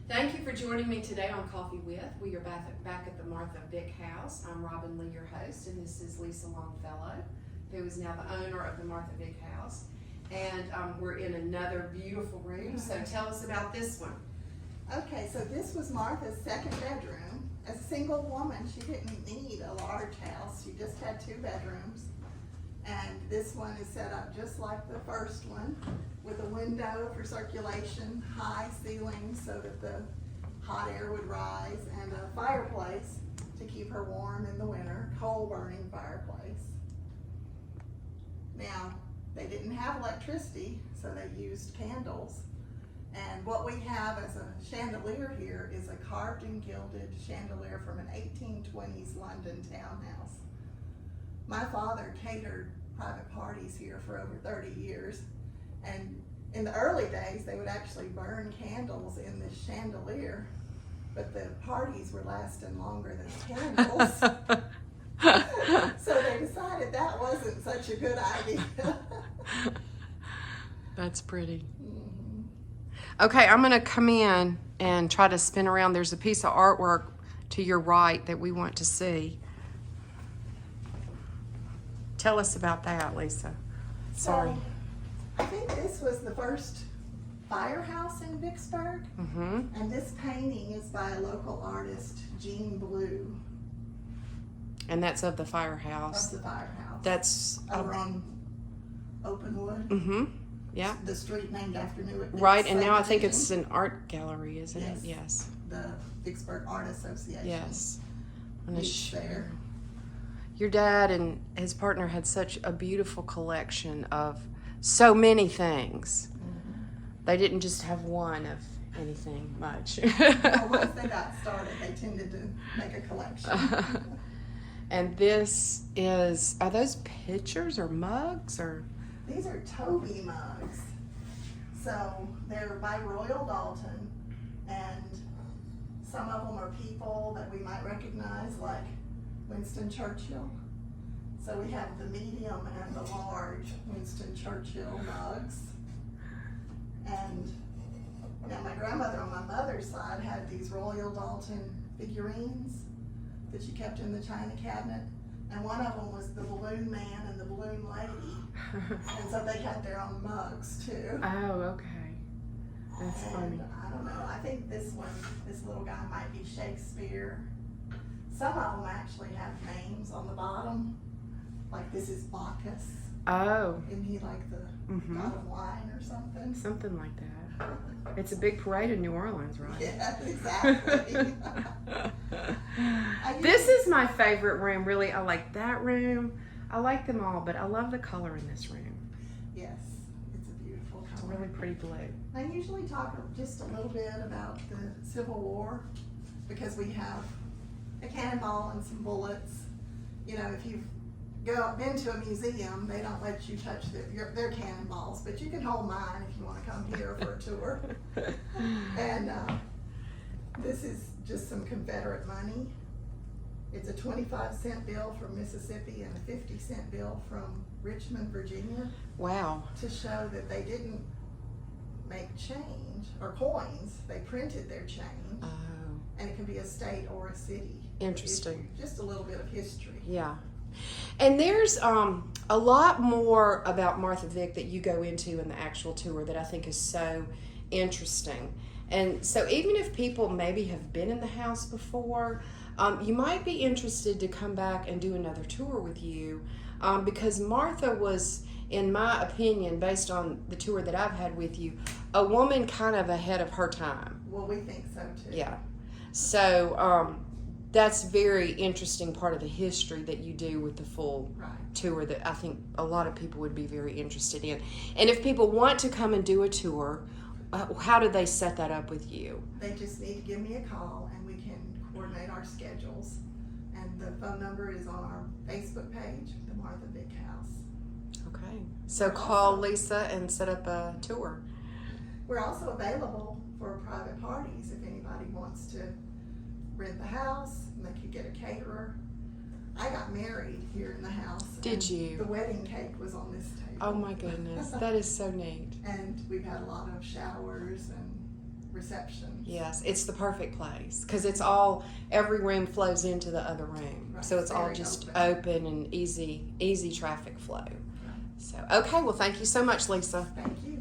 Thank you for joining me today on Coffee With. We are back at the Martha Vick house. I'm Robin Lee, your host, and this is Lisa Longfellow, who is now the owner of the Martha Vick house. And we're in another beautiful room, so tell us about this one. Okay, so this was Martha's second bedroom. As a single woman, she didn't need a large house. She just had 2 bedrooms. And this one is set up just like the first one, with a window for circulation, high ceilings so that the hot air would rise, and a fireplace to keep her warm in the winter, coal-burning fireplace. Now, they didn't have electricity, so they used candles. And what we have as a chandelier here is a carved and gilded chandelier from an 1820s London townhouse. My father catered private parties here for over 30 years, and in the early days they would actually burn candles in this chandelier, but the parties were lasting longer than candles. So they decided that wasn't such a good idea. That's pretty. Okay, I'm gonna come in and try to spin around. There's a piece of artwork to your right that we want to see. Tell us about that, Lisa. Sorry. So, I think this was the first firehouse in Vicksburg, and this painting is by a local artist, Jean Blue. And that's of the firehouse. Of the firehouse. That's over on Openwood. Yeah. The street named after Newark. Right, and now I think it's an art gallery, isn't it? Yes. The Vicksburg Art Association. Yes. Meets there. Your dad and his partner had such a beautiful collection of so many things. They didn't just have one of anything much. Well, once they got started, they tended to make a collection. And this is, are those pictures or mugs or? These are Toby mugs. So they're by Royal Dalton, and some of them are people that we might recognize, like Winston Churchill. So we have the medium and the large Winston Churchill mugs. And now my grandmother on my mother's side had these Royal Dalton figurines that she kept in the china cabinet. And one of them was the balloon man and the balloon lady. And so they had their own mugs too. Oh, okay. That's funny. I don't know, I think this one, this little guy might be Shakespeare. Some of them actually have names on the bottom. Like this is Bacchus. Oh. Isn't he like the god of wine or something? Something like that. It's a big parade in New Orleans, right? Yeah, exactly. This is my favorite room, really. I like that room. I like them all, but I love the color in this room. Yes, it's a beautiful color. It's a really pretty blue. I usually talk just a little bit about the Civil War because we have a cannonball and some bullets. You know, if you've been to a museum, they don't let you touch their cannonballs, but you can hold mine if you want to come here for a tour. And this is just some Confederate money. It's a 25-cent bill from Mississippi and a 50-cent bill from Richmond, Virginia. Wow. To show that they didn't make change or coins, they printed their change. Oh. And it can be a state or a city. Interesting. It's just a little bit of history. Yeah. And there's a lot more about Martha Vick that you go into in the actual tour that I think is so interesting. And so even if people maybe have been in the house before, you might be interested to come back and do another tour with you because Martha was, in my opinion, based on the tour that I've had with you, a woman kind of ahead of her time. Well, we think so too. Yeah. So that's very interesting part of the history that you do with the full tour that I think a lot of people would be very interested in. And if people want to come and do a tour, how do they set that up with you? They just need to give me a call and we can coordinate our schedules. And the phone number is on our Facebook page, the Martha Vick House. Okay. So call Lisa and set up a tour. We're also available for private parties if anybody wants to rent the house, and they could get a caterer. I got married here in the house. Did you? The wedding cake was on this table. Oh my goodness, that is so neat. And we've had a lot of showers and reception. Yes, it's the perfect place because it's all, every room flows into the other room. Right, So it's all very just open. open and easy traffic flow. So, okay, well, thank you so much, Lisa. Thank you.